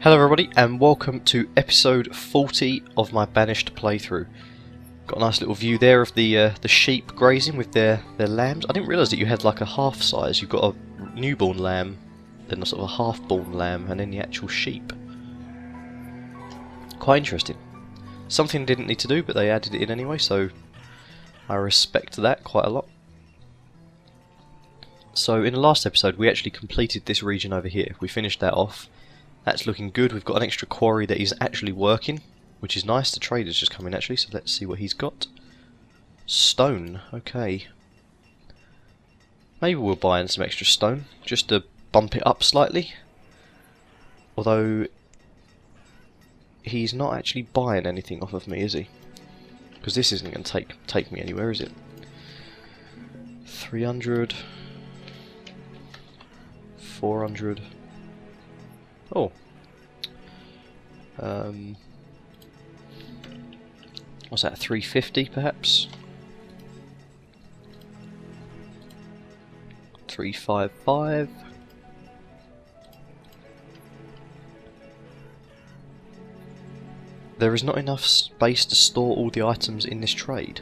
Hello everybody and welcome to episode 40 of my Banished playthrough. Got a nice little view there of the sheep grazing with their lambs. I didn't realise that you had like a half size. You've got a newborn lamb, then a sort of a half-born lamb, and then the actual sheep. Quite interesting. Something I didn't need to do, but they added it in anyway, so I respect that quite a lot. So in the last episode we actually completed this region over here. We finished that off. That's looking good. We've got an extra quarry that is actually working, which is nice. The trader's just come in actually, so let's see what he's got. Stone, okay. Maybe we'll buy in some extra stone, just to bump it up slightly. Although, he's not actually buying anything off of me, is he? Because this isn't going to take me anywhere, is it? 300... 400... Oh. What's that, 350 perhaps? 355. There is not enough space to store all the items in this trade.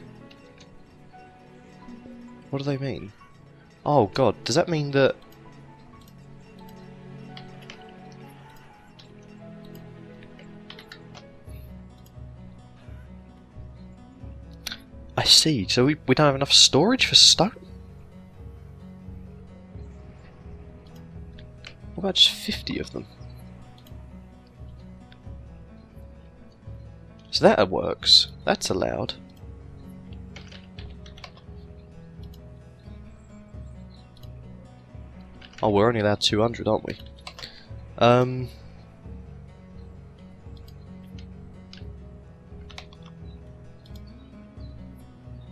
What do they mean? Oh god, does that mean that... I see, so we don't have enough storage for stone? What about just 50 of them? So that works, that's allowed. Oh, we're only allowed 200, aren't we?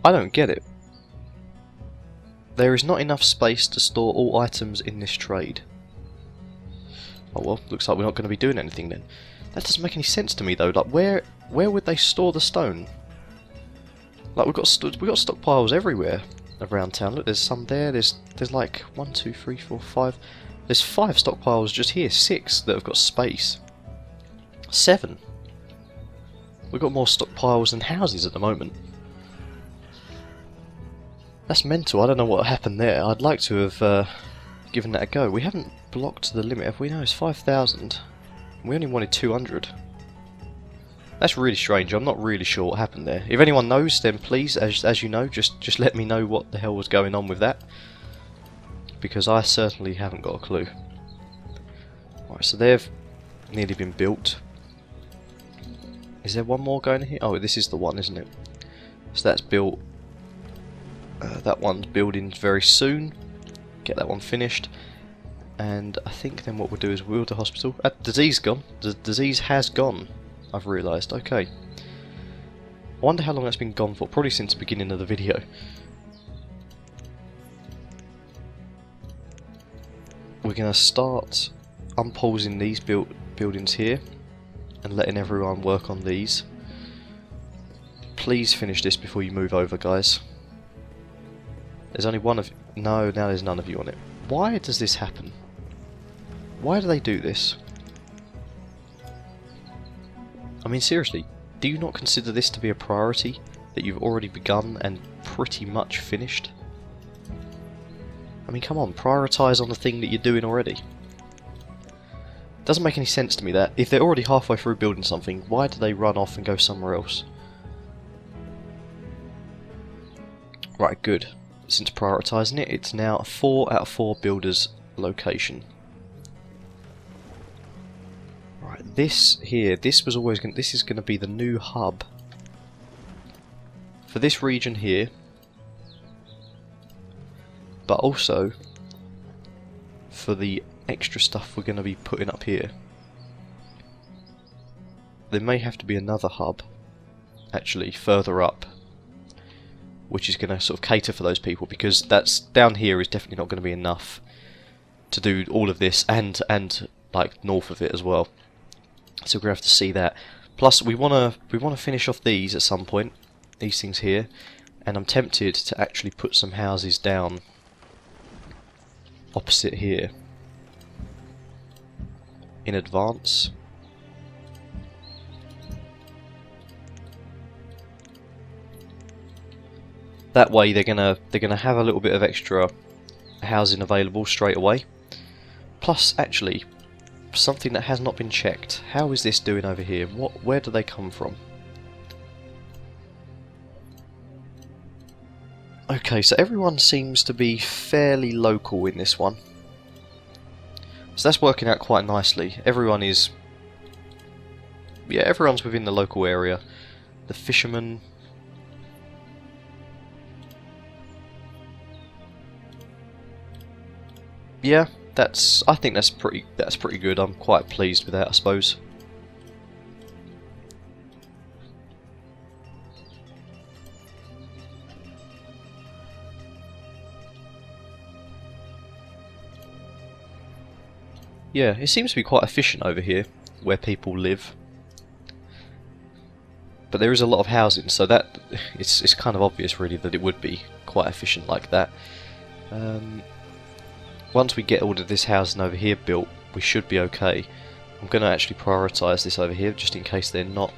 I don't get it. There is not enough space to store all items in this trade. Oh well, looks like we're not going to be doing anything then. That doesn't make any sense to me though. Like, where would they store the stone? Like, we've got stockpiles everywhere around town. Look, there's some there. There's like 1, 2, 3, 4, 5. There's 5 stockpiles just here. 6 that have got space. 7. We've got more stockpiles than houses at the moment. That's mental. I don't know what happened there. I'd like to have given that a go. We haven't blocked the limit, have we? No, it's 5,000. We only wanted 200. That's really strange. I'm not really sure what happened there. If anyone knows, then please, as you know, just let me know what the hell was going on with that. Because I certainly haven't got a clue. Alright, so they've nearly been built. Is there one more going here? Oh, this is the one, isn't it? So that's built. That one's building very soon. Get that one finished. And I think then what we'll do is we'll build the hospital. Disease gone. The disease has gone, I've realised. Okay. I wonder how long that's been gone for. Probably since the beginning of the video. We're going to start unpausing these buildings here and letting everyone work on these. Please finish this before you move over, guys. There's only one of... No, now there's none of you on it. Why does this happen? Why do they do this? I mean, seriously, do you not consider this to be a priority that you've already begun and pretty much finished? I mean, come on, prioritise on the thing that you're doing already. Doesn't make any sense to me that if they're already halfway through building something, why do they run off and go somewhere else? Right, good. Since prioritising it, it's now a 4 out of 4 builders location. Right, this here, this was always going. This is going to be the new hub for this region here, but also for the extra stuff we're going to be putting up here. There may have to be another hub, actually, further up, which is going to sort of cater for those people, because that's down here is definitely not going to be enough to do all of this and like north of it as well. So we're going to have to see that. Plus we want to finish off these at some point, these things here, and I'm tempted to actually put some houses down opposite here in advance. That way they're gonna have a little bit of extra housing available straight away. Plus, actually, something that has not been checked. How is this doing over here? Where do they come from? Okay, so everyone seems to be fairly local in this one. So that's working out quite nicely. Everyone's within the local area. The fishermen. Yeah, I think that's pretty good. I'm quite pleased with that, I suppose. Yeah, it seems to be quite efficient over here, where people live. But there is a lot of housing, so that it's kind of obvious, really, that it would be quite efficient like that. Once we get all of this housing over here built, we should be okay. I'm going to actually prioritise this over here, just in case they're not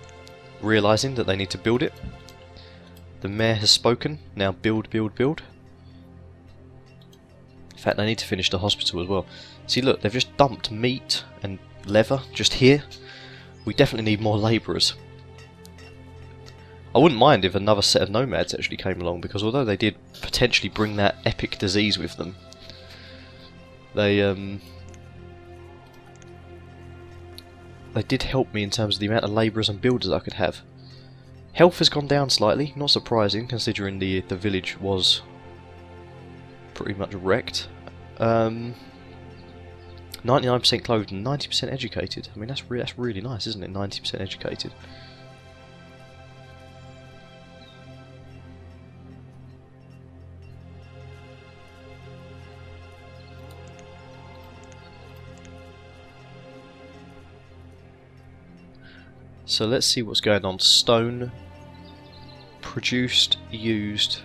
realising that they need to build it. The mayor has spoken. Now build, build, build. In fact, they need to finish the hospital as well. See, look, they've just dumped meat and leather just here. We definitely need more labourers. I wouldn't mind if another set of nomads actually came along, because although they did potentially bring that epic disease with them, they did help me in terms of the amount of labourers and builders I could have. Health has gone down slightly, not surprising considering the village was pretty much wrecked. 99% clothed and 90% educated. I mean, that's really nice, isn't it? 90% educated. So let's see what's going on. Stone produced, used.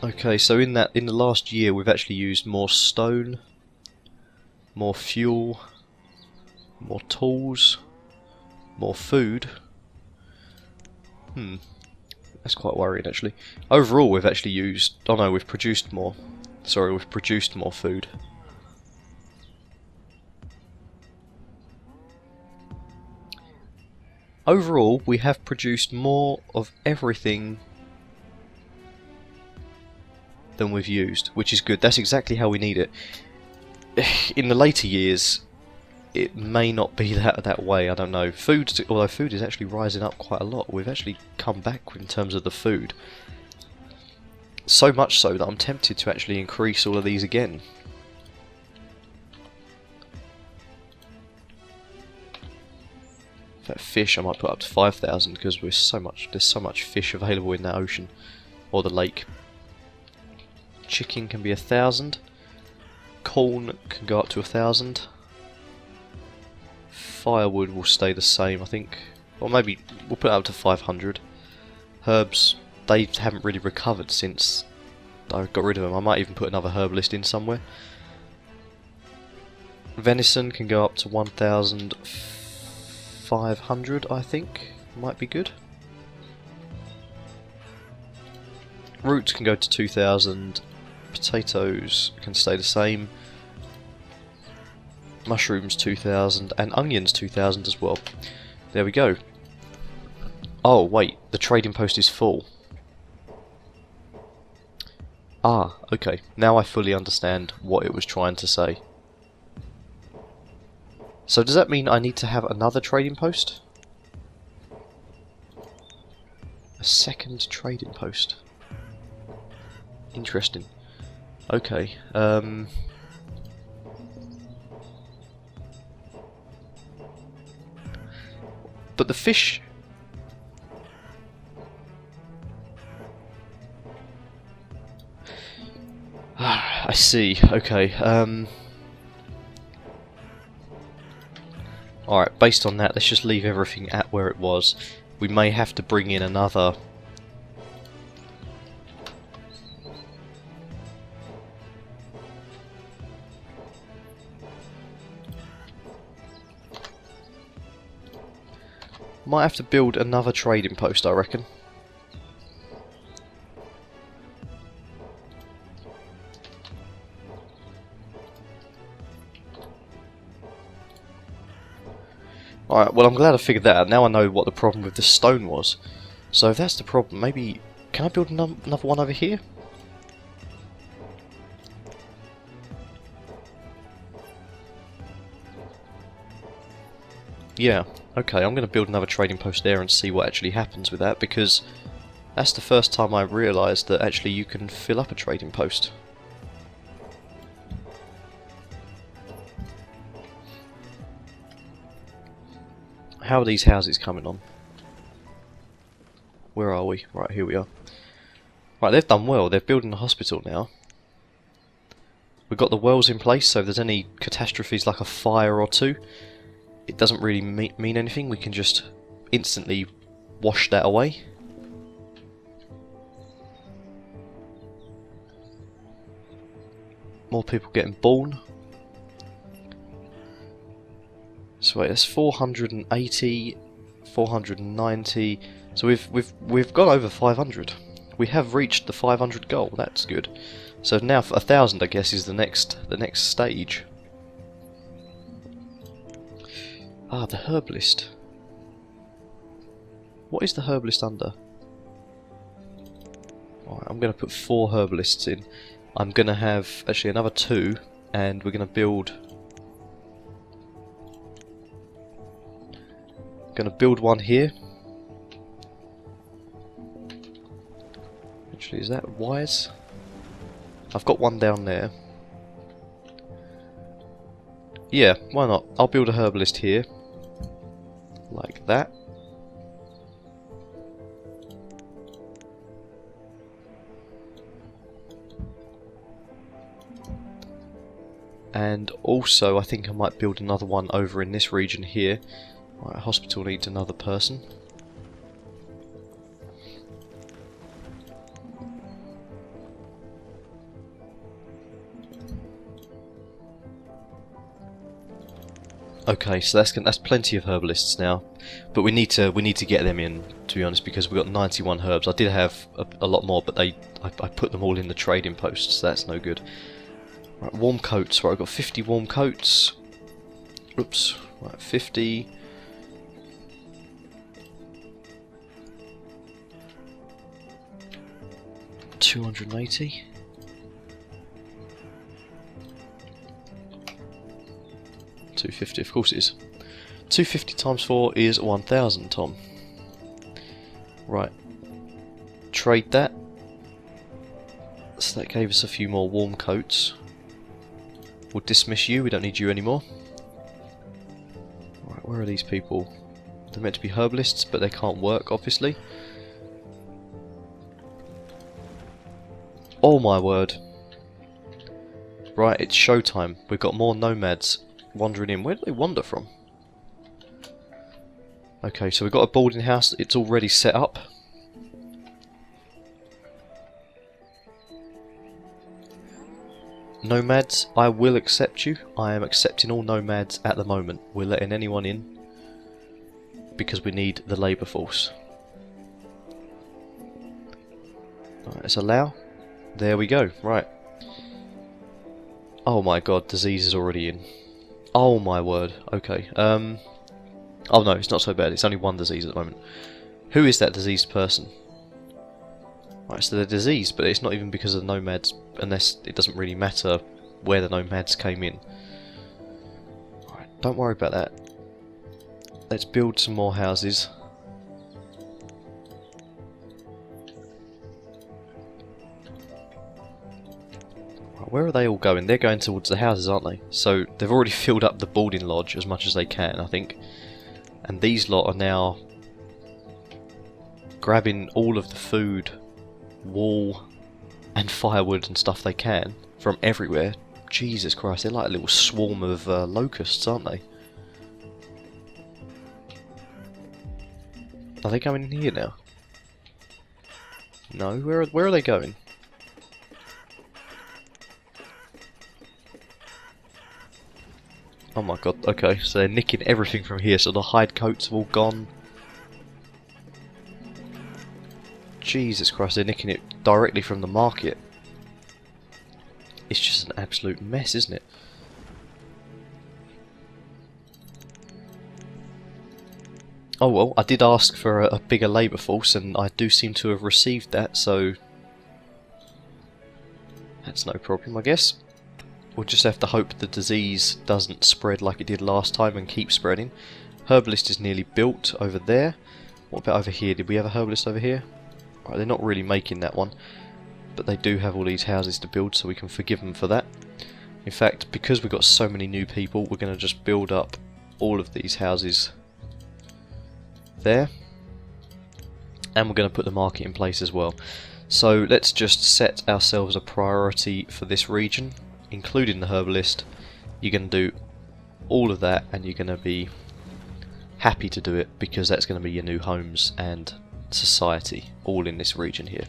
Okay, so in the last year we've actually used more stone, more fuel, more tools, more food. That's quite worrying actually. Overall we've actually used, oh no, we've produced more. Sorry, we've produced more food. Overall, we have produced more of everything than we've used, which is good. That's exactly how we need it. In the later years, it may not be that way, I don't know. Although food is actually rising up quite a lot. We've actually come back in terms of the food. So much so that I'm tempted to actually increase all of these again. That fish I might put up to 5,000 because there's so much fish available in that ocean or the lake. Chicken can be 1,000. Corn can go up to 1,000. Firewood will stay the same, I think. Or maybe we'll put it up to 500. Herbs, they haven't really recovered since I got rid of them. I might even put another herbalist in somewhere. Venison can go up to 1,500, I think. Might be good. Roots can go to 2,000. Potatoes can stay the same. Mushrooms 2,000 and onions 2,000 as well. There we go. Oh wait, the trading post is full. Ah, okay. Now I fully understand what it was trying to say. So does that mean I need to have another trading post? A second trading post. Interesting. Okay, but the fish... I see, okay, alright, based on that, let's just leave everything at where it was. We may have to bring in another... Might have to build another trading post, I reckon. Alright, well I'm glad I figured that out. Now I know what the problem with the stone was. So if that's the problem, maybe... Can I build another one over here? Yeah, okay, I'm going to build another trading post there and see what actually happens with that, because that's the first time I realised that actually you can fill up a trading post. How are these houses coming on? Where are we? Right, here we are. Right, they've done well. They're building a hospital now. We've got the wells in place, so if there's any catastrophes like a fire or two, it doesn't really mean anything. We can just instantly wash that away. More people getting born. So wait, that's 480, 490. So we've gone over 500. We have reached the 500 goal. That's good. So now 1,000, I guess, is the next stage. Ah, the herbalist. What is the herbalist under? Alright, I'm going to put 4 herbalists in. I'm going to have actually another 2, and we're going to build. Going to build one here. Actually, is that wise? I've got one down there. Yeah, why not? I'll build a herbalist here. Like that. And also I think I might build another one over in this region here. Right, a hospital needs another person. Okay, so that's plenty of herbalists now, but we need to get them in, to be honest, because we've got 91 herbs. I did have a lot more, but I put them all in the trading posts, so that's no good. Right, warm coats. Right, I've got 50 warm coats. Oops. Right, 50. $280. $250, of course it is. 250 times 4 is 1,000, Tom. Right. Trade that. So that gave us a few more warm coats. We'll dismiss you, we don't need you anymore. Right, where are these people? They're meant to be herbalists, but they can't work, obviously. Oh my word. Right, it's showtime. We've got more nomads wandering in. Where do they wander from? Okay, so we've got a boarding house. It's already set up. Nomads, I will accept you. I am accepting all nomads at the moment. We're letting anyone in because we need the labour force. Alright, let's allow. There we go. Right. Oh my god, disease is already in. Oh my word. Okay. Oh no, it's not so bad. It's only one disease at the moment. Who is that diseased person? Right, so they're diseased, but it's not even because of the nomads, unless it doesn't really matter where the nomads came in. Alright, don't worry about that. Let's build some more houses. Right, where are they all going? They're going towards the houses, aren't they? So they've already filled up the boarding lodge as much as they can, I think. And these lot are now grabbing all of the food, wool and firewood and stuff they can from everywhere. Jesus Christ, they're like a little swarm of locusts, aren't they? Are they going in here now? No, where are they going? Oh my god, okay, so they're nicking everything from here, so the hide coats have all gone. Jesus Christ, they're nicking it directly from the market. It's just an absolute mess, isn't it? Oh well, I did ask for a bigger labour force, and I do seem to have received that, so that's no problem, I guess. We'll just have to hope the disease doesn't spread like it did last time and keep spreading. Herbalist is nearly built over there. What about over here? Did we have a herbalist over here? Right, they're not really making that one, but they do have all these houses to build, so we can forgive them for that. In fact, because we've got so many new people, we're going to just build up all of these houses there, and we're going to put the market in place as well. So let's just set ourselves a priority for this region, including the herbalist. You're going to do all of that, and you're going to be happy to do it, because that's going to be your new homes and society all in this region here.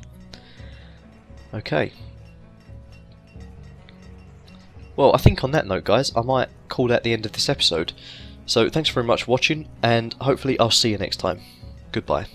Okay. Well, I think on that note, guys, I might call that the end of this episode. So thanks very much for watching, and hopefully I'll see you next time. Goodbye.